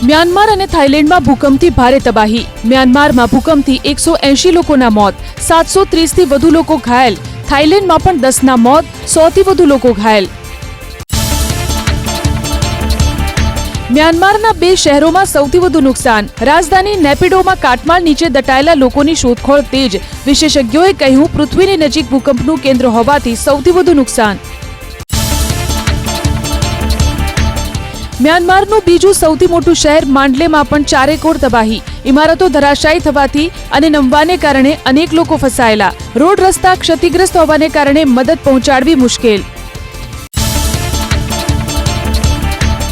Myanmar અને થાઇલેન્ડમાં ભૂકંપથી ભારે તબાહી. મ્યાનમારમાં ભૂકંપથી 180 લોકોના મોત, 730થી વધુ લોકો ઘાયલ. થાઇલેન્ડમાં પણ 10ના મોત, 100થી વધુ લોકો ઘાયલ. મ્યાનમારના 2 શહેરોમાં સૌથી વધુ નુકસાન. રાજધાની નેપિડોમાં કાટમાળ નીચે દટાયેલા લોકોની શોધખોળ તેજ. વિશેષજ્ઞોએ કહ્યું, પૃથ્વીની નજીક ભૂકંપનું કેન્દ્ર હોવાથી સૌથી વધુ નુકસાન. મ્યાનમારનું બીજું સૌથી મોટું શહેર માંડલેમાં પણ ચારેકોર તબાહી. ઇમારતો ધરાશાયી થવાથી અને નમવાને કારણે અનેક લોકો ફસાયેલા. રોડ રસ્તા ક્ષતિગ્રસ્ત હોવાને કારણે મદદ પહોંચાડવી મુશ્કેલ.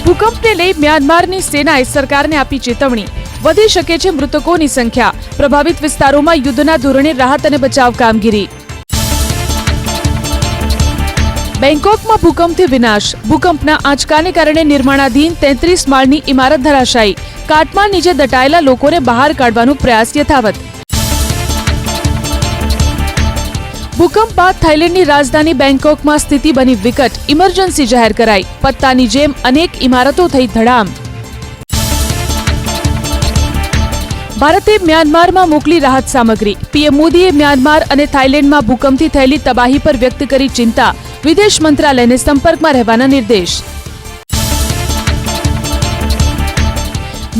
ભૂકંપને લઈ મ્યાનમારની સેનાએ સરકારને આપી ચેતવણી. વધી શકે છે મૃતકોની સંખ્યા. પ્રભાવિત વિસ્તારોમાં યુદ્ધના ધોરણે રાહત અને બચાવ કામગીરી. બેંકોકમાં ભૂકંપથી વિનાશ. ભૂકંપના આંચકાને કારણે નિર્માણાધીન 33 માળની ઇમારત ધરાશાયી. કાટમાળ નીચે દટાયેલા લોકોને બહાર કાઢવાનો પ્રયાસ યથાવત. ભૂકંપ બાદ થાઇલેન્ડની રાજધાની બેંકોકમાં સ્થિતિ બની વિકટ. ઇમરજન્સી જાહેર કરાઈ. પત્તાની જેમ અનેક ઇમારતો થઈ ધડામ. ભારતે મ્યાનમારમાં મોકલી રાહત સામગ્રી. પીએમ મોદીએ મ્યાનમાર અને થાઇલેન્ડમાં ભૂકંપથી થયેલી તબાહી પર વ્યક્ત કરી ચિંતા. વિદેશ મંત્રાલયને સંપર્કમાં રહેવાના નિર્દેશ.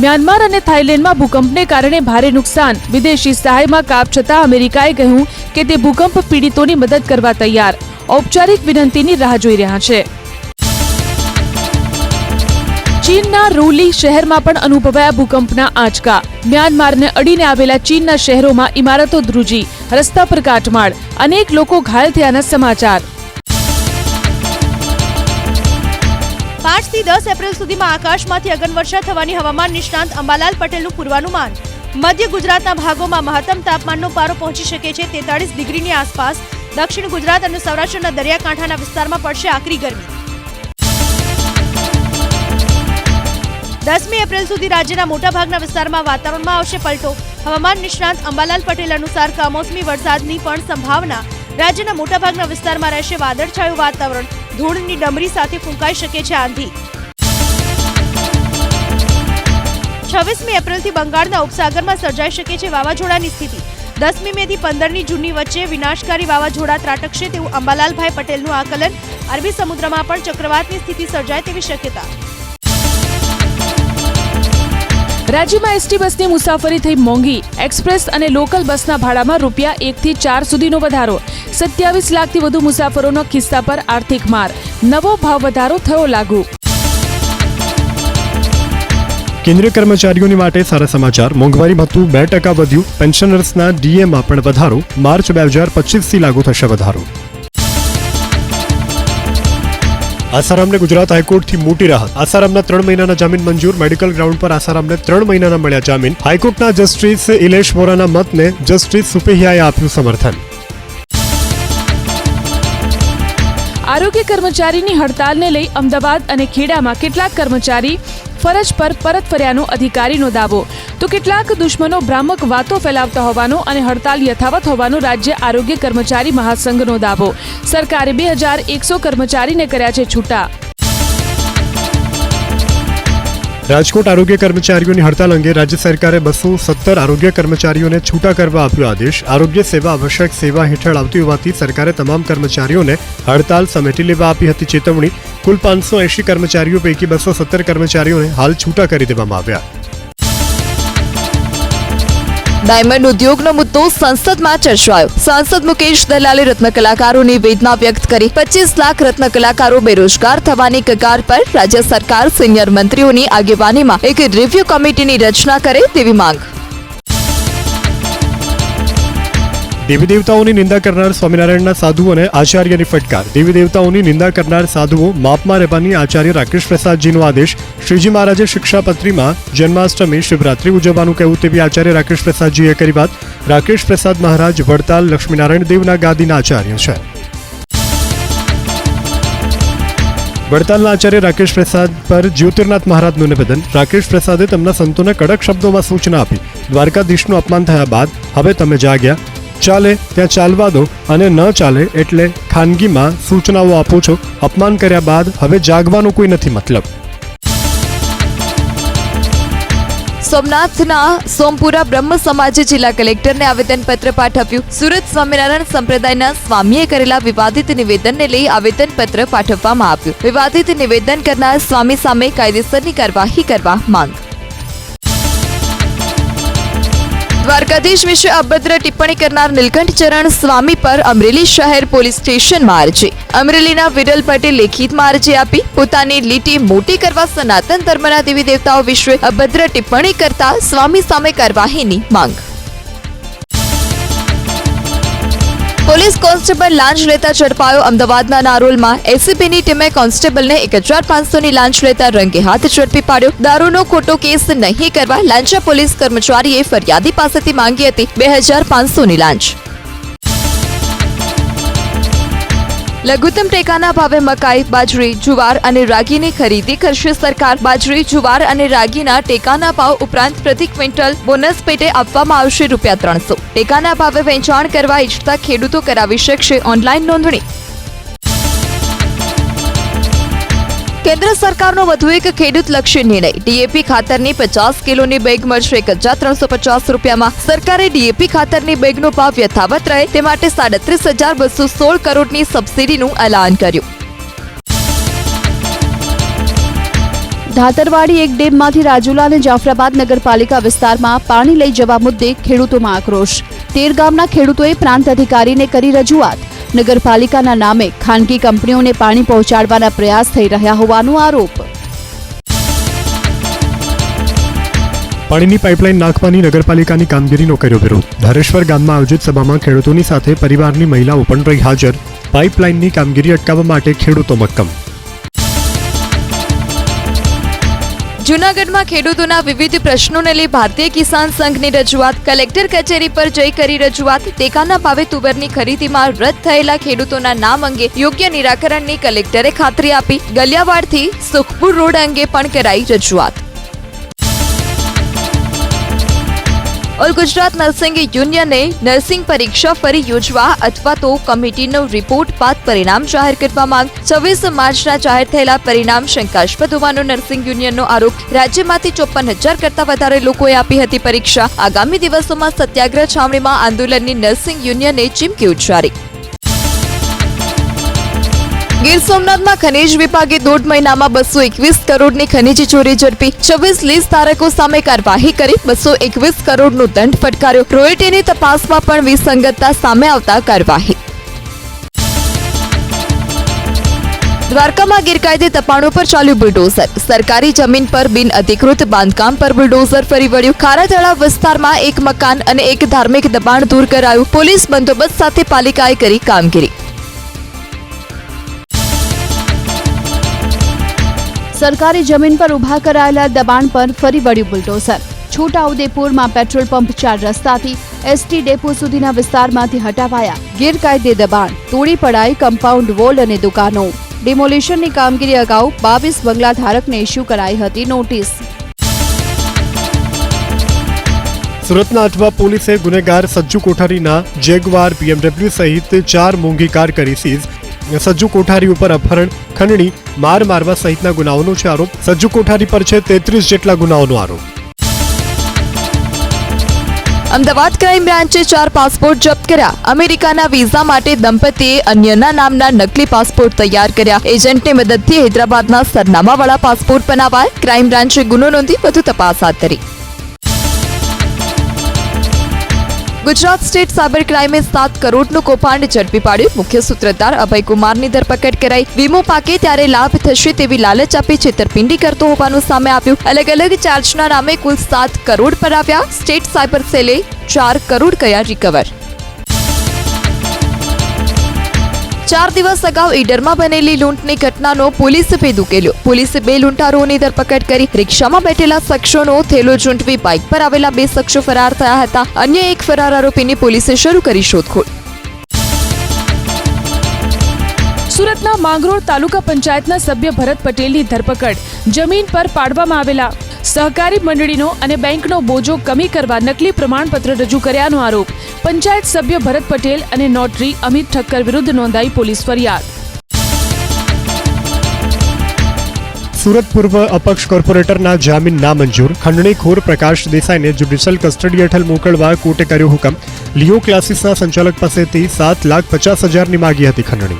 મ્યાનમાર અને થાઇલેન્ડમાં ભૂકંપને કારણે ભારે નુકસાન. વિદેશી સહાયમાં કાપ છતાં અમેરિકાએ કહ્યું કે તે ભૂકંપ પીડિતોની મદદ કરવા તૈયાર. ઔપચારિક વિનંતીની રાહ જોઈ રહ્યા છે. ચીનના રૂલી શહેરમાં પણ અનુભવાયા ભૂકંપના આંચકા. મ્યાનમારને અડીને આવેલા ચીનના શહેરોમાં ઇમારતો ધ્રુજી. રસ્તા પર કાટમાળ. અનેક લોકો ઘાયલ થયાના સમાચાર. 5 થી 10 એપ્રિલ સુધીમાં આકાશમાંથી અગનવર્ષા થવાની હવામાન નિષ્ણાંત અંબાલાલ પટેલનું પૂર્વાનુમાન. મધ્ય ગુજરાતના ભાગોમાં મહત્તમ તાપમાનનો પારો પહોંચી શકે છે 43 ડિગ્રીની આસપાસ. દક્ષિણ ગુજરાત અને સૌરાષ્ટ્રના દરિયાકાંઠાના વિસ્તારમાં પડશે આકરી ગરમી. 10મી એપ્રિલ સુધી રાજ્યના મોટાભાગના વિસ્તારમાં વાતાવરણમાં આવશે પલટો. હવામાન નિષ્ણાંત અંબાલાલ પટેલ અનુસાર કમોસમી વરસાદની પણ સંભાવના. રાજ્યના મોટાભાગના વિસ્તારમાં રહેશે વાદળછાયું વાતાવરણ. ધૂળની ડમરી સાથે ફૂંકાઈ શકે છે આંધી. 26મી એપ્રિલથી બંગાળના ઉપસાગરમાં સર્જાઈ શકે છે વાવાઝોડાની સ્થિતિ. 10મી મે થી 15મી જૂનની વચ્ચે વિનાશકારી વાવાઝોડા ત્રાટકશે તેવું અંબાલાલભાઈ પટેલનું આકલન. અરબી સમુદ્રમાં પણ ચક્રવાતની સ્થિતિ સર્જાય તેવી શક્યતા. રાજ્યમાં એસટી બસની મુસાફરી થઈ મોંઘી. એક્સપ્રેસ અને લોકલ બસના ભાડામાં રૂપિયા 1 થી 4 સુધીનો વધારો. 27 લાખથી વધુ મુસાફરોનો ખિસ્સા પર આર્થિક માર. નવો ભાવ વધારો થયો લાગુ. કેન્દ્રીય કર્મચારીઓની માટે સારા સમાચાર. મોંઘવારી ભથ્થું 2% વધ્યું. પેન્શનર્સના ડીએમાં પણ વધારો. માર્ચ 2025થી લાગુ થશે વધારો. આસારામને ગુજરાત હાઈકોર્ટથી મોટી રાહત. આસારામના 3 મહિનાના જામીન મંજૂર. મેડિકલ ગ્રાઉન્ડ પર આસારામને 3 મહિનાના મળ્યા જામીન. હાઈકોર્ટના જસ્ટિસ ઇલેશ વોરાના મતને જસ્ટિસ સુપેહિયાએ આપ્યું સમર્થન. આરોગ્ય કર્મચારીની હડતાલને લઈ અમદાવાદ અને ખેડામાં કેટલાક કર્મચારી ફરજ પર પરત ફર્યાનો અધિકારીનો દાવો. તો કેટલાક દુશ્મનો ભ્રામક વાતો ફેલાવતા હોવાનો અને હડતાલ યથાવત હોવાનો રાજ્ય આરોગ્ય કર્મચારી મહાસંઘનો દાવો. સરકારે 2100 કર્મચારીને કર્યા છે છૂટા. રાજકોટ આરોગ્ય કર્મચારીઓની હડતાલ અંગે રાજ્ય સરકારે 217 આરોગ્ય કર્મચારીઓને છૂટા કરવા આપ્યો આદેશ. આરોગ્ય સેવા આવશ્યક સેવા હેઠળ આવતી હોવાથી સરકારે તમામ કર્મચારીઓને હડતાલ સમેટી લેવા આપી હતી ચેતવણી. કુલ 580 કર્મચારીઓ પૈકી 217 કર્મચારીઓને હાલ છૂટા કરી દેવામાં આવ્યા. ડાયમંડ ઉદ્યોગનો મુદ્દો સંસદમાં ચર્ચાયો. સાંસદ મુકેશ દલાલે રત્ન કલાકારોની વેદના વ્યક્ત કરી. 25 લાખ રત્ન કલાકારો બેરોજગાર થવાની કગાર પર રાજ્ય સરકાર સિનિયર મંત્રીઓની આગેવાનીમાં એક રિવ્યુ કમિટીની રચના કરે તેવી માંગ. દેવી દેવતાઓની નિંદા કરનાર સ્વામિનારાયણના સાધુઓ અને આચાર્યની ફટકાર. દેવી દેવતાઓની નિંદા કરનાર સાધુઓ માપમાં રહેવાની આચાર્ય રાકેશ પ્રસાદજીનો આદેશ. શ્રીજી મહારાજે શિક્ષાપત્રીમાં જન્માષ્ટમી શિવરાત્રી ઉજવવાનું કહ્યું તેવી આચાર્ય રાકેશ પ્રસાદજીએ કરી વાત. રાકેશ પ્રસાદ મહારાજ વડતાલ લક્ષ્મીનારાયણ દેવના ગાદીના આચાર્ય છે. વડતાલના આચાર્ય રાકેશ પ્રસાદ પર જ્યોતિર્નાથ મહારાજનું નિવેદન. રાકેશ પ્રસાદે તેમના સંતોને કડક શબ્દોમાં સૂચના આપી. દ્વારકાધીશનું અપમાન થયા બાદ હવે તમે જાગ્યા. ચાલે ત્યાં ચાલવા દો અને ન ચાલે એટલે ખાનગીમાં સૂચનાઓ આપો છો. અપમાન કર્યા બાદ હવે જાગવાનો કોઈ નથી મતલબ. સોમનાથના સોમપુરા બ્રહ્મ સમાજે જિલ્લા કલેક્ટરને આવેદનપત્ર પાઠવ્યું. સુરત સ્વામિનારાયણ સંપ્રદાયના સ્વામીએ કરેલા વિવાદિત નિવેદનને લઈ આવેદનપત્ર પાઠવવામાં આવ્યું. વિવાદિત નિવેદન કરનાર સ્વામી સામે કાયદેસરની કાર્યવાહી કરવા માંગ. દ્વારકાધીશ વિશે અભદ્ર ટિપ્પણી કરનાર નીલકંઠ ચરણ સ્વામી પર અમરેલી શહેર પોલીસ સ્ટેશનમાં અરજી. અમરેલીના વિરલ પટેલ લેખિતમાં અરજી આપી પોતાની લીટી મોટી કરવા સનાતન ધર્મના દેવી દેવતાઓ વિશે અભદ્ર ટિપ્પણી કરતા સ્વામી સામે કાર્યવાહીની માંગ. પોલીસ કોન્સ્ટેબલ લાંચ લેતા ઝડપાયો. અમદાવાદના નારોલમાં એસીબીની ટીમે કોન્સ્ટેબલને 1500ની લાંચ લેતા રંગે હાથ ઝડપી પાડ્યો. દારૂનો ખોટો કેસ નહીં કરવા લાંચા પોલીસ કર્મચારીએ ફરિયાદી પાસેથી માંગી હતી 2500ની લાંચ. લઘુત્તમ ટેકાના ભાવે મકાઈ, બાજરી, જુવાર અને રાગીની ખરીદી કરશે સરકાર. બાજરી, જુવાર અને રાગીના ટેકાના ભાવ ઉપરાંત પ્રતિ ક્વિન્ટલ બોનસ પેટે આપવામાં આવશે ₹300. ટેકાના ભાવે વેચાણ કરવા ઈચ્છતા ખેડૂતો કરાવી શકશે ઓનલાઈન નોંધણી. કેન્દ્ર સરકારનો વધુ એક ખેડૂતલક્ષી નિર્ણય. ડીએપી ખાતરની 50 કિલોની બેગ મળશે ₹1350. સરકારે ડીએપી ખાતરની બેગનો ભાવ યથાવત રહે તે માટે 37,216 કરોડની સબસિડીનું એલાન કર્યું. ધાતરવાડી એક ડેમમાંથી રાજુલા અને જાફરાબાદ નગરપાલિકા વિસ્તારમાં પાણી લઈ જવા મુદ્દે ખેડૂતોમાં આક્રોશ. 13 ગામના ખેડૂતોએ પ્રાંત અધિકારીને કરી રજૂઆત. નગરપાલિકાના નામે ખાનગી કંપનીઓને પાણી પહોંચાડવાના પ્રયાસ થઈ રહ્યા હોવાનો આરોપ. પાણીની પાઇપલાઇન નાખવાની નગરપાલિકાની કામગીરીનો કર્યો વિરોધ. ધારેશ્વર ગામમાં આયોજિત સભામાં ખેડૂતોની સાથે પરિવારની મહિલાઓ પણ રહી હાજર. પાઇપલાઇનની કામગીરી અટકાવવા માટે ખેડૂતો મક્કમ. જૂનાગઢમાં ખેડૂતોના વિવિધ પ્રશ્નોને લઈ ભારતીય કિસાન સંઘની રજૂઆત. કલેક્ટર કચેરી પર જઈ કરી રજૂઆત. ટેકાના ભાવે તુવેરની ખરીદીમાં રદ થયેલા ખેડૂતોના નામ અંગે યોગ્ય નિરાકરણની કલેક્ટરે ખાતરી આપી. ગલિયાવાડથી સુખપુર રોડ અંગે પણ કરાઈ રજૂઆત. ઓલ ગુજરાત નર્સિંગ યુનિયને નર્સિંગ પરીક્ષા ફરી યોજવા અથવા તો કમિટીનો રિપોર્ટ બાદ પરિણામ જાહેર કરવા માંગ. 26 માર્ચના જાહેર થયેલા પરિણામ શંકાસ્પદ હોવાનો નર્સિંગ યુનિયનનો આરોપ. રાજ્યમાંથી 54,000 કરતા વધારે લોકોએ આપી હતી પરીક્ષા. આગામી દિવસોમાં સત્યાગ્રહ છાવણીમાં આંદોલનની નર્સિંગ યુનિયને ચીમકી ઉચ્ચારી. ગીર સોમનાથમાં ખનીજ વિભાગે 1.5 મહિનામાં 221 કરોડની ખનીજ ચોરી ઝડપી. 26 લીઝ ધારકો સામે કાર્યવાહી કરી 221 કરોડનો દંડ ફટકાર્યો. રોયલ્ટીની તપાસમાં પણ વિસંગતતા સામે આવતા કાર્યવાહી. દ્વારકામાં ગેરકાયદે દબાણો પર ચાલ્યું બુલડોઝર. સરકારી જમીન પર બિનઅધિકૃત બાંધકામ પર બુલડોઝર ફરી વળ્યું. ખારા તળાવ વિસ્તારમાં એક મકાન અને એક ધાર્મિક દબાણ દૂર કરાયું. પોલીસ બંદોબસ્ત સાથે પાલિકાએ કરી કામગીરી. સરકારી જમીન પર ઊભા કરાયેલા દબાણ પર ફરી વળ્યું બુલડોઝર. છોટાઉદેપુરમાં પેટ્રોલ પંપ 4 રસ્તાથી એસટી ડેપો સુધીના વિસ્તારમાંથી હટાવાયા. ગેરકાયદે દબાણ તોડી પડાઈ કમ્પાઉન્ડ વોલ અને દુકાનો. ડિમોલિશનની કામગીરી અગાઉ 22 બંગલા ધારકને ઇસ્યુ કરાઈ હતી નોટિસ. સુરતના અઠવા પોલીસે ગુનેગાર સજ્જુ કોઠારીના જેગવાર, BMW સહિત 4 મોંઘી કાર કરી સીઝ. સજ્જુ કોઠારી ઉપર અપહરણ, ખંડણી, માર મારવા સહિતના ગુનાઓનો છે આરોપ. સજ્જુ કોઠારી પર છે 33 જેટલા ગુનાઓનો આરોપ. અમદાવાદ ક્રાઇમ બ્રાન્ચે 4 પાસપોર્ટ જપ્ત કર્યા. અમેરિકાના વિઝા માટે દંપતીએ અન્યના નામના નકલી પાસપોર્ટ તૈયાર કર્યા. એજન્ટની મદદથી હૈદરાબાદના સરનામાવાળા પાસપોર્ટ બનાવાયા. ક્રાઇમ બ્રાન્ચે ગુનો નોંધી વધુ તપાસ હાથ ધરી. ગુજરાત સ્ટેટ સાયબર ક્રાઇમે 7 કરોડનું કૌભાંડ ઝડપી પાડ્યું. મુખ્ય સૂત્રધાર અભયકુમારની ધરપકડ કરાઈ. વીમો પાકે ત્યારે લાભ થશે તેવી લાલચ આપી છેતરપિંડી કરતો હોવાનું સામે આવ્યું. અલગ અલગ ચાર્જના નામે કુલ 7 કરોડ પર આવ્યા. સ્ટેટ સાયબર સેલે 4 કરોડ કર્યા રિકવર. 4 દિવસ અગાઉ ઈડરમાં બનેલી લૂંટની ઘટનાનો પોલીસે ભેદ ઉકેલ્યો. પોલીસે 2 લૂંટારુઓની ધરપકડ કરી. રિક્ષામાં બેઠેલા શખ્સોનો થેલો ઝૂંટવી બાઇક પર આવેલા 2 શખ્સો ફરાર થયા હતા. અન્ય એક ફરાર આરોપીની પોલીસે શરૂ કરી શોધખોળ. સુરતના માંગરોળ તાલુકા પંચાયતના સભ્ય ભરત પટેલની ધરપકડ. જમીન પર પાડવામાં આવેલા સહકારી મંડળીનો અને બેંકનો બોજો કમી કરવા નકલી પ્રમાણપત્ર રજૂ કર્યાનો આરોપ. પંચાયત સભ્ય ભરત પટેલ અને નોટરી અમિત ઠક્કર વિરુદ્ધ નોંધાઈ પોલીસ ફરિયાદ. સુરત પૂર્વ અપક્ષ કોર્પોરેટરના જામીન નામંજૂર, ખંડણીખોર પ્રકાશ દેસાઈને જ્યુડિશિયલ કસ્ટડી હેઠળ મોકલવા કોર્ટે કર્યો હુકમ. લિયો ક્લાસીસના સંચાલક પાસેથી 7,50,000ની માગી હતી ખંડણી.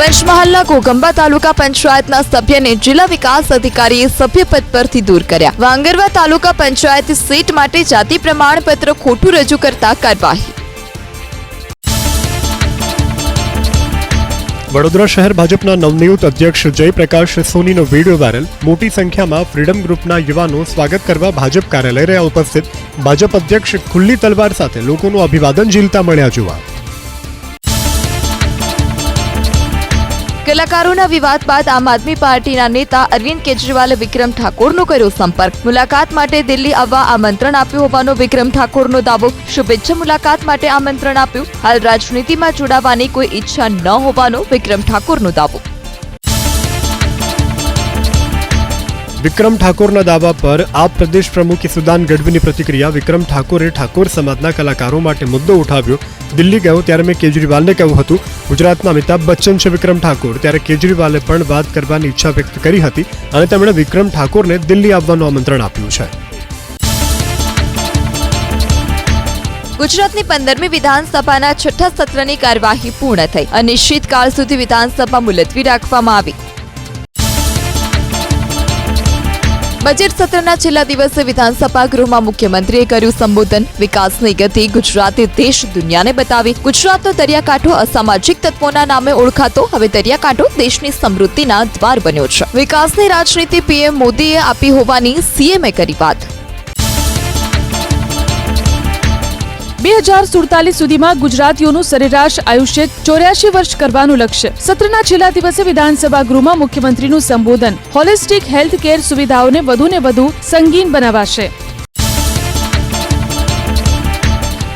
પંચમહાલના ઘોગંબા તાલુકા પંચાયતના સભ્યને જિલ્લા વિકાસ અધિકારીએ સભ્યપદ પરથી દૂર કર્યા. વાંગરવા તાલુકા પંચાયત સીટ માટે જાતિ પ્રમાણપત્ર ખોટું રજૂ કરતા કાર્યવાહી. વડોદરા શહેર ભાજપના નવનિયુક્ત અધ્યક્ષ જયપ્રકાશ સોનીનો વિડીયો વાયરલ. મોટી સંખ્યામાં ફ્રીડમ ગ્રુપના યુવાનો સ્વાગત કરવા ભાજપ કાર્યાલય રહ્યા ઉપસ્થિત. ભાજપ અધ્યક્ષ ખુલ્લી તલવાર સાથે લોકોનું અભિવાદન ઝીલતા મળ્યા જોવા. કલાકારોના વિવાદ બાદ આમ આદમી પાર્ટીના નેતા અરવિંદ કેજરીવાલે વિક્રમ ઠાકોરનો કર્યો સંપર્ક. મુલાકાત માટે દિલ્હી આવવા આમંત્રણ આપ્યું હોવાનો વિક્રમ ઠાકોરનો દાવો. શુભેચ્છા મુલાકાત માટે આમંત્રણ આપ્યું. હાલ રાજનીતિમાં જોડાવાની કોઈ ઈચ્છા ન હોવાનો વિક્રમ ઠાકોરનો દાવો. વિક્રમ ઠાકોરના દાવા પર આપ પ્રદેશ પ્રમુખ સુદાન ગઢવીની પ્રતિક્રિયા. વિક્રમ ઠાકોરે ઠાકોર સમાજના કલાકારો માટે મુદ્દો ઉઠાવ્યો. દિલ્હી ગયો ત્યારે મેં કેજરીવાલને કહ્યું હતું ગુજરાતના અમિતાભ બચ્ચન છે વિક્રમ ઠાકોર. ત્યારે કેજરીવાલે પણ વાત કરવાની ઈચ્છા વ્યક્ત કરી હતી અને તેમણે વિક્રમ ઠાકોરને દિલ્હી આવવાનું આમંત્રણ આપ્યું છે. ગુજરાતની 15મી વિધાનસભાના છઠ્ઠા સત્રની કાર્યવાહી પૂર્ણ થઈ. અનિશ્ચિતકાળ સુધી વિધાનસભા મુલતવી રાખવામાં આવી. બજેટ સત્રના છેલ્લા દિવસે વિધાનસભા ગૃહમાં મુખ્યમંત્રીએ કર્યું સંબોધન. વિકાસની ગતિ ગુજરાતે દેશ દુનિયાને બતાવી. ગુજરાતનો દરિયાકાંઠો અસામાજિક તત્વોના નામે ઓળખાતો હવે દરિયાકાંઠો દેશની સમૃદ્ધિના દ્વાર બન્યો છે. વિકાસની રાજનીતિ પીએમ મોદીએ આપી હોવાની સીએમએ કરી વાત. 2047 સુધીમાં ગુજરાતીઓનું સરેરાશ આયુષ્ય 84 વર્ષ કરવાનું લક્ષ્ય. સત્રના છેલ્લા દિવસે વિધાનસભા ગૃહમાં મુખ્યમંત્રીનું સંબોધન. હોલિસ્ટિક હેલ્થ કેર સુવિધાઓને વધુને વધુ સંગીન બનાવાશે.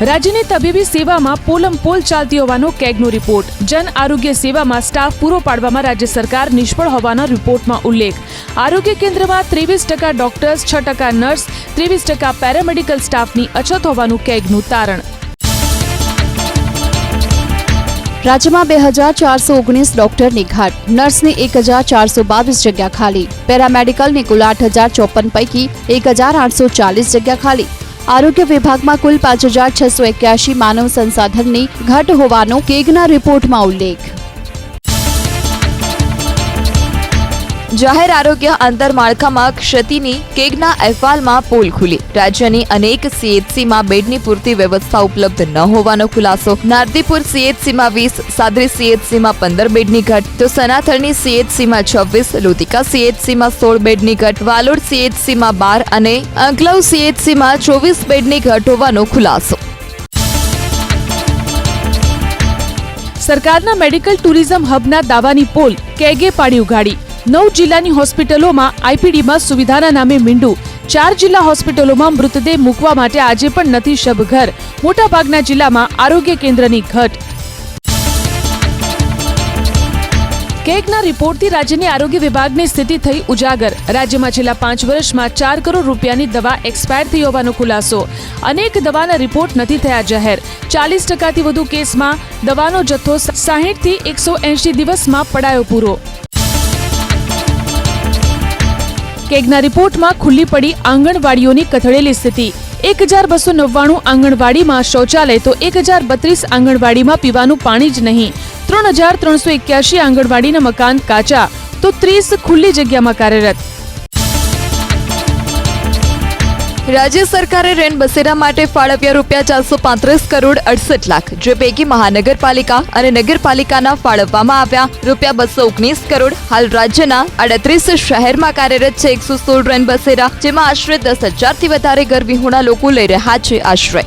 રાજ્યની તબીબી સેવામાં પોલમપોલ ચાલતી હોવાનો કેગનો રિપોર્ટ. જન આરોગ્ય સેવામાં સ્ટાફ પૂરો પાડવામાં રાજ્ય સરકાર નિષ્ફળ હોવાના રિપોર્ટમાં ઉલ્લેખ. આરોગ્ય કેન્દ્રમાં 23% ડોક્ટર્સ, 6% નર્સ, 23% પેરામેડિકલ સ્ટાફની અછત હોવાનું કેગનું તારણ. રાજ્યમાં 2,419 ડોક્ટરની ઘાટ, નર્સની 1,422 જગ્યા ખાલી, પેરામેડિકલની કુલ 8,054 પૈકી 1,840 જગ્યા ખાલી. આરોગ્ય વિભાગમાં કુલ 5,681 માનવ સંસાધનની ઘટ હોવાનો કેગના રિપોર્ટમાં ઉલ્લેખ. જાહેર આરોગ્ય આંતરમાળખામાં ક્ષતિની કેગના અહેવાલમાં પોલ ખુલી. રાજ્યની અનેક સીએચસીમાં બેડની પૂરતી વ્યવસ્થા ઉપલબ્ધ ન હોવાનો ખુલાસો. નારદીપુર સીએચસીમાં 20, સાદરી સીએચસીમાં 15 બેડની ઘટ, તો સનાથલની સીએચસીમાં 26, લોધિકા સીએચસીમાં 16 બેડની ઘટ, વાલોડ સીએચસીમાં 12 અને અંકલાવ સીએચસીમાં 24 બેડની ઘટ હોવાનો ખુલાસો. સરકારના મેડિકલ ટુરિઝમ હબના દાવાની પોલ કેગે પાડી ઉગાડી. 9 જિલ્લાની હોસ્પિટલોમાં આઈપીડીમાં સુવિધાના નામે મીંડું. 4 જિલ્લા હોસ્પિટલોમાં મૃતદેહ મૂકવા માટે આજે પણ નથી શબઘર. મોટાભાગના જિલ્લામાં આરોગ્ય કેન્દ્રની ઘટ. કેગના રિપોર્ટથી રાજ્યની આરોગ્ય વિભાગની સ્થિતિ થઈ ઉજાગર. રાજ્યમાં છેલ્લા 5 વર્ષમાં 4 કરોડ રૂપિયાની દવા એક્સપાયર થઈ હોવાનો ખુલાસો. અનેક દવાના રિપોર્ટ નથી થયા જાહેર. 40%થી વધુ કેસમાં દવાનો જથ્થો 60 થી 180 દિવસમાં પડાયો પૂરો. કેગના રિપોર્ટમાં ખુલ્લી પડી આંગણવાડીઓની કથળેલી સ્થિતિ. 1,299 આંગણવાડીમાં શૌચાલય તો 1,032 આંગણવાડીમાં પીવાનું પાણી જ નહીં. 3,381 આંગણવાડીના મકાન કાચા તો 30 ખુલ્લી જગ્યામાં કાર્યરત. રાજ્ય સરકારે રેન બસેરા માટે ફાળવ્યા ₹435 કરોડ 68 લાખ, જે પૈકી મહાનગરપાલિકા અને નગરપાલિકાના ફાળવવામાં આવ્યા ₹219 કરોડ. હાલ રાજ્યના 38 શહેરમાં કાર્યરત છે 116 રેન બસેરા, જેમાં આશરે 10,000થી વધારે ઘર વિહોણા લોકો લઈ રહ્યા છે આશ્રય.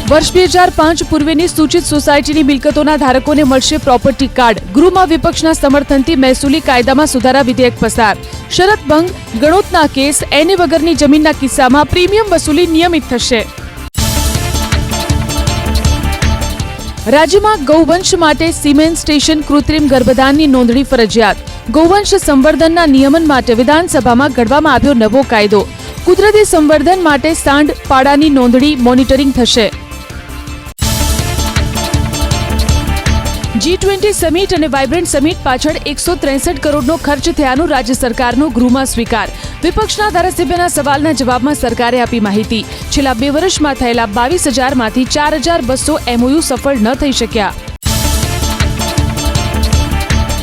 વર્ષ 2005 પૂર્વેની સૂચિત સોસાયટીની મિલકતોના ધારકોને મળશે પ્રોપર્ટી કાર્ડ. ગૃહમાં વિપક્ષના સમર્થનથી મહેસૂલી કાયદામાં સુધારા વિધેયક પસાર. શરત ભંગ ગણોતના કેસ, એની વગરની જમીનના કિસ્સામાં પ્રીમિયમ વસૂલી નિયમિત થશે. રાજ્યમાં ગૌવંશ માટે સિમેન સ્ટેશન કૃત્રિમ ગર્ભધાનની નોંધણી ફરજિયાત. ગૌવંશ સંવર્ધનના નિયમન માટે વિધાનસભામાં ઘડવામાં આવ્યો નવો કાયદો. કુદરતી સંવર્ધન માટે સાંડ પાડાની નોંધણી મોનિટરિંગ થશે. G20 સમિટ અને વાઇબ્રન્ટ સમિટ પાછળ 163 કરોડનો ખર્ચ થયાનું રાજ્ય સરકારનો ગૃહમાં સ્વીકાર. વિપક્ષના ધારાસભ્યના સવાલના જવાબમાં સરકારે આપી માહિતી. છેલ્લા 2 વર્ષમાં થયેલા 22,000માંથી 4,200 MOU સફળ ન થઈ શક્યા.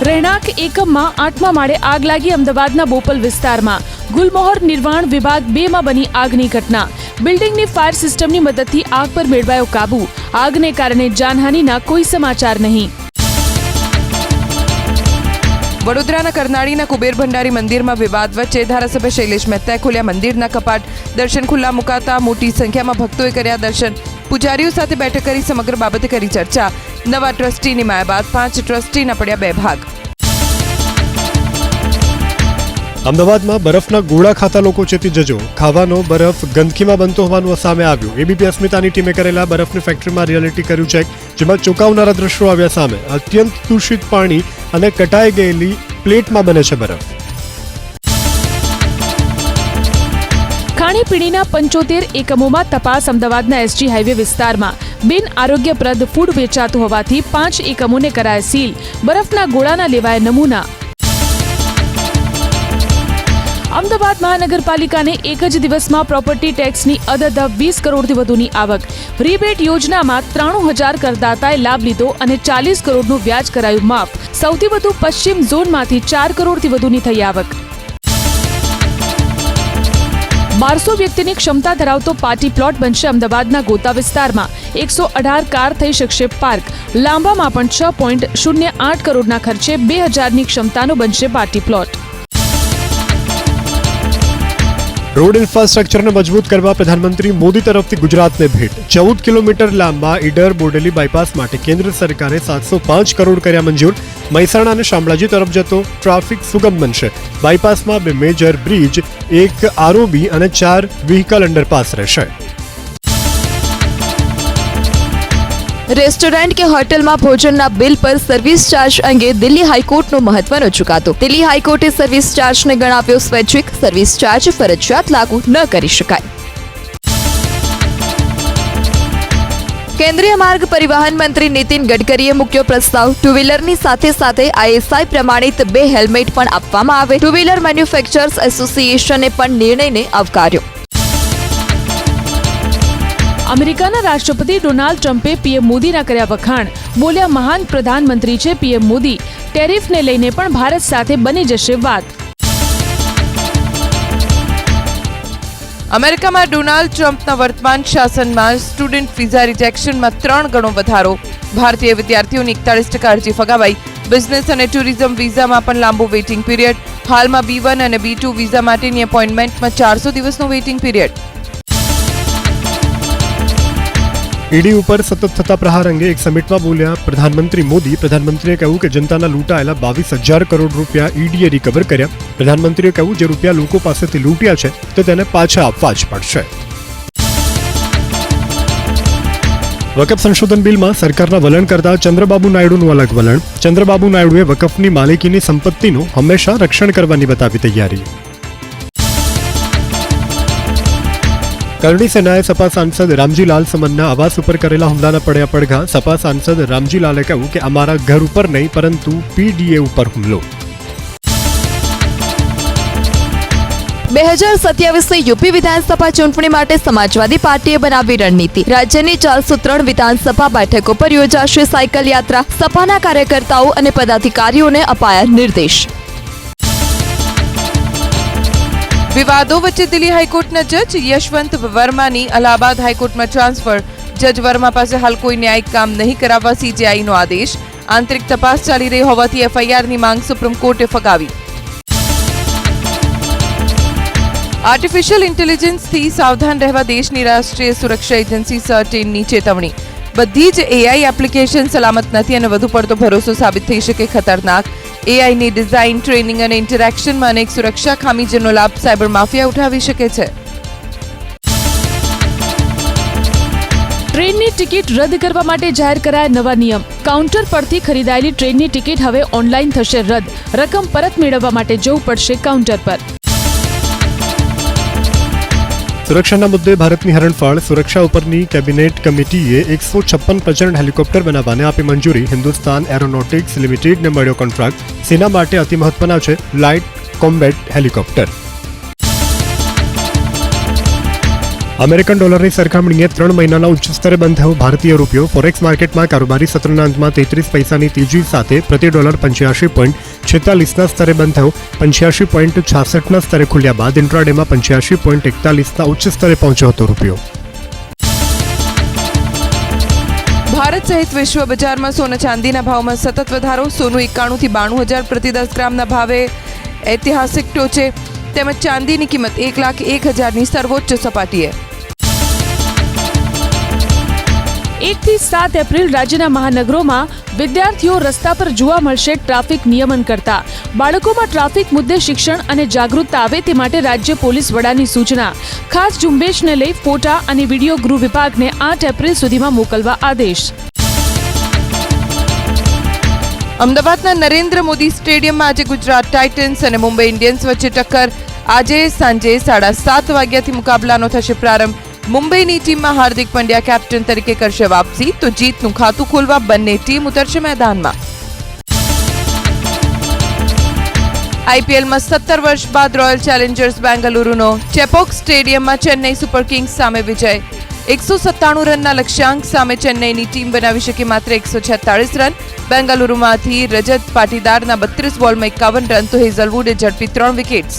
રહેણાંક એકમમાં 8મા માળે આગ લાગી. અમદાવાદના બોપલ વિસ્તારમાં ગુલમોહર નિર્માણ વિભાગ 2માં બની આગની ઘટના. બિલ્ડિંગની ફાયર સિસ્ટમની મદદથી આગ પર મેળવાયો કાબુ. આગને કારણે જાનહાનિના કોઈ સમાચાર નહીં. વડોદરાના કરનાળીના કુબેર ભંડારી મંદિરમાં વિવાદ વચ્ચે ધારાસભ્ય શૈલેષ મહેતાએ ખોલ્યા મંદિરના કપાટ. દર્શન ખુલ્લા મુકાતા મોટી સંખ્યામાં ભક્તોએ કર્યા દર્શન. પૂજારીઓ સાથે બેઠક કરી સમગ્ર બાબતે કરી ચર્ચા. નવા ટ્રસ્ટી નિમાયા બાદ 5 ટ્રસ્ટીના પડ્યા 2 ભાગ. અમદાવાદમાં બરફના ગોળા ખાતા લોકો ચેતી જજો. ખાવાનો બરફ ગંદકીમાં બનતો હોવાનું સામે આવ્યું. એબીપી અસ્મિતાની ટીમે કરેલા બરફની ફેક્ટરીમાં રિયાલિટી કર્યું ચેક, જેમાં ચોંકાવનારા દ્રશ્યો આવ્યા સામે. અત્યંત દૂષિત પાણી અને કટાઈ ગયેલી પ્લેટમાં બને છે બરફ. ખાણીપીણીના 75 એકમોમાં તપાસ. અમદાવાદના એસજી હાઈવે વિસ્તારમાં બિન આરોગ્યપ્રદ ફૂડ વેચાતું હોવાથી 5 એકમોને કરાયા સીલ. બરફના ગોળાના લેવાયા નમૂના. અમદાવાદ મહાનગરપાલિકાને એક જ દિવસમાં પ્રોપર્ટી ટેક્સની અદદ 20 કરોડથી વધુની આવક. રીબેટ યોજનામાં 93,000 કરદાતાએ લાભ લીધો અને 40 કરોડનું વ્યાજ કરાયું માફ. સૌથી વધુ પશ્ચિમ ઝોનમાંથી 4 કરોડથી વધુની થઈ આવક. 1200 વ્યક્તિની ક્ષમતા ધરાવતો પાર્ટી પ્લોટ બનશે અમદાવાદના ગોતા વિસ્તારમાં. 118 કાર થઈ શકશે પાર્ક. લાંબામાં પણ 6.08 કરોડના ખર્ચે 2000ની ક્ષમતાનો બનશે પાર્ટી પ્લોટ. રોડ ઇન્ફ્રાસ્ટ્રક્ચરને મજબૂત કરવા પ્રધાનમંત્રી મોદી તરફથી ગુજરાતને ભેટ. 14 કિલોમીટર લાંબા ઈડર બોડેલી બાયપાસ માટે કેન્દ્ર સરકારે 705 કરોડ કર્યા મંજૂર. મહેસાણા અને શામળાજી તરફ જતો ટ્રાફિક સુગમ બનશે. બાયપાસમાં 2 મેજર બ્રિજ, 1 આરઓબી અને 4 વ્હીકલ અંડરપાસ રહેશે. રેસ્ટોરન્ટ કે હોટલમાં ભોજનના બિલ પર સર્વિસ ચાર્જ અંગે દિલ્હી હાઈકોર્ટનો મહત્વનો ચુકાદો. દિલ્હી હાઈકોર્ટે સર્વિસ ચાર્જને ગણાવ્યો સ્વૈચ્છિક. સર્વિસ ચાર્જ ફરજિયાત લાગુ ન કરી શકાય. કેન્દ્રીય માર્ગ પરિવહન મંત્રી નીતિન ગડકરીએ મૂક્યો પ્રસ્તાવ. ટુ વ્હીલરની સાથે સાથે ISI પ્રમાણિત 2 હેલ્મેટ પણ આપવામાં આવે. ટુ વ્હીલર મેન્યુફેક્ચરર્સ એસોસિએશને પણ નિર્ણયને આવકાર્યો. અમેરિકાના રાષ્ટ્રપતિ ડોનાલ્ડ ટ્રમ્પે પીએમ મોદીના કર્યા વખાણ. બોલ્યા, મહાન પ્રધાનમંત્રી છે પીએમ મોદી. ટેરિફને લઈને પણ ભારત સાથે બની જશે વાત. અમેરિકામાં ડોનાલ્ડ ટ્રમ્પના વર્તમાન શાસનમાં સ્ટુડન્ટ વિઝા રિજેક્શનમાં 3 ગણો વધારો. ભારતીય વિદ્યાર્થીઓની 41% અરજી ફગાવાઈ. બિઝનેસ અને ટુરિઝમ વિઝામાં પણ લાંબો વેઇટિંગ પીરિયડ. હાલમાં B1 અને B2 વિઝા માટેની એપોઇન્ટમેન્ટમાં 400 દિવસનો વેઇટિંગ પીરિયડ. ઈડી ઉપર સતત થતા પ્રહાર અંગે એક સમિટમાં બોલ્યા પ્રધાનમંત્રી મોદી. પ્રધાનમંત્રીએ કહ્યું કે જનતાના લૂંટાયેલા 22,000 કરોડ રૂપિયા ઈડીએ રિકવર કર્યા. પ્રધાનમંત્રીએ કહ્યું જે રૂપિયા લોકો પાસેથી લૂંટ્યા છે તે તેને પાછા આપવા જ પડશે. વકફ સંશોધન બિલમાં સરકારના વલણ કરતા ચંદ્રબાબુ નાયડુનું અલગ વલણ. ચંદ્રબાબુ નાયડુએ વકફની માલિકીની સંપત્તિનું હંમેશા રક્ષણ કરવાની બતાવી તૈયારી. કરણી સેનાએ સપા સાંસદ રામજીલાલ સમનના આવાસ ઉપર કરેલા હુમલાના પડ્યા પડઘા. સપા સાંસદ રામજીલાલે કહ્યું કે અમારા ઘર ઉપર નહીં પરંતુ PDA ઉપર હુમલો. 2027ની યુપી વિધાનસભા ચૂંટણી માટે સમાજવાદી પાર્ટીએ બનાવી રણનીતિ. રાજ્યની 403 વિધાનસભા બેઠકો પર યોજાશે સાયકલ યાત્રા. સપાના કાર્યકર્તાઓ અને પદાધિકારીઓને અપાયા નિર્દેશ. વિવાદો વચ્ચે દિલ્હી હાઈકોર્ટના જજ યશવંત વર્માની અલ્હાબાદ હાઈકોર્ટમાં ટ્રાન્સફર. જજ વર્મા પાસે હાલ કોઈ ન્યાયિક કામ નહીં કરાવવા CJIનો આદેશ. આંતરિક તપાસ ચાલી રહી હોવાથી FIRની માંગ સુપ્રીમ કોર્ટે ફગાવી. આર્ટિફિશિયલ ઇન્ટેલિજન્સથી સાવધાન રહેવા દેશની રાષ્ટ્રીય સુરક્ષા એજન્સી સર્ટેનની ચેતવણી. બધી જ AI એપ્લિકેશન સલામત નથી અને વધુ પડતો ભરોસો સાબિત થઈ શકે ખતરનાક. AIની ડિઝાઇન, ટ્રેનિંગ અને ઇન્ટરેક્શનમાં અનેક સુરક્ષા ખામી જેનો લાભ સાયબર માફિયા ઉઠાવી શકે છે. ટ્રેનની ટિકિટ રદ કરવા માટે જાહેર કરાયા નવા નિયમ. કાઉન્ટર પરથી ખરીદાયેલી ટ્રેનની ટિકિટ હવે ઓનલાઈન થશે રદ. રકમ પરત મેળવવા માટે જવું પડશે કાઉન્ટર પર. સુરક્ષાના મુદ્દે ભારતની હરણફાળ, સુરક્ષા ઉપરની કેબિનેટ કમિટીએ 156 પ્રચંડ હેલિકોપ્ટર બનાવવાને આપી મંજૂરી. હિન્દુસ્તાન એરોનોટિક્સ લિમિટેડને મળ્યો કોન્ટ્રાક્ટ. સેના માટે અતિ મહત્વના છે લાઇટ કોમ્બેટ હેલિકોપ્ટર. અમેરિકન ડોલરની સરખામણીએ 3 મહિનાના ઉચ્ચ સ્તરે બંધ થયો ભારતીય રૂપિયો. ફોરેક્સ માર્કેટમાં કારોબારી સત્રના અંતમાં 33 પૈસાની તેજી સાથે પ્રતિ ડોલર 85.46ના સ્તરે બંધ થયો. 85.66ના સ્તરે ખુલ્યા બાદ ઇન્ટ્રાડેમાં 85.41ના ઉચ્ચ સ્તરે પહોંચ્યો હતો રૂપિયો. ભારત સહિત વિશ્વ બજારમાં સોના ચાંદીના ભાવમાં સતત વધારો. સોનું 91 થી 92,000 પ્રતિ 10 ગ્રામના ભાવે ઐતિહાસિક ટોચે, તેમજ ચાંદીની કિંમત 1,01,000ની સર્વોચ્ચ સપાટીએ. 1 થી 7 એપ્રિલ રાજ્યના મહાનગરોમાં વિદ્યાર્થીઓ રસ્તા પર જોવા મળશે ટ્રાફિક નિયમન કરતા. બાળકોમાં ટ્રાફિક મુદ્દે શિક્ષણ અને જાગૃતતા આવે તે માટે રાજ્ય પોલીસ વડાની સૂચના. ખાસ ઝુંબેશને લઈ ફોટા અને વિડીયો ગૃહ વિભાગને 8 એપ્રિલ સુધીમાં મોકલવા આદેશ. અમદાવાદના નરેન્દ્ર મોદી સ્ટેડિયમમાં આજે ગુજરાત ટાઇટન્સ અને મુંબઈ ઇન્ડિયન્સ વચ્ચે ટક્કર. આજે સાંજે 7:30 વાગ્યાથી મુકાબલાનો થશે પ્રારંભ. મુંબઈની ટીમમાં હાર્દિક પંડ્યા કેપ્ટન તરીકે કરશે વાપસી, તો જીતનું ખાતું ખોલવા બંને ટીમ ઉતરશે મેદાનમાં. આઈપીએલમાં 17 વર્ષ બાદ રોયલ ચેલેન્જર્સ બેંગલુરુનો ચેપોક સ્ટેડિયમમાં ચેન્નઈ સુપર કિંગ્સ સામે વિજય. 197 રનના લક્ષ્યાંક સામે ચેન્નઈની ટીમ બનાવી શકે માત્ર 146 રન. બેંગલુરુમાંથી રજત પાટીદારના 32 બોલમાં 51 રન, તો હેઝલવુડે ઝડપી 3 વિકેટ્સ.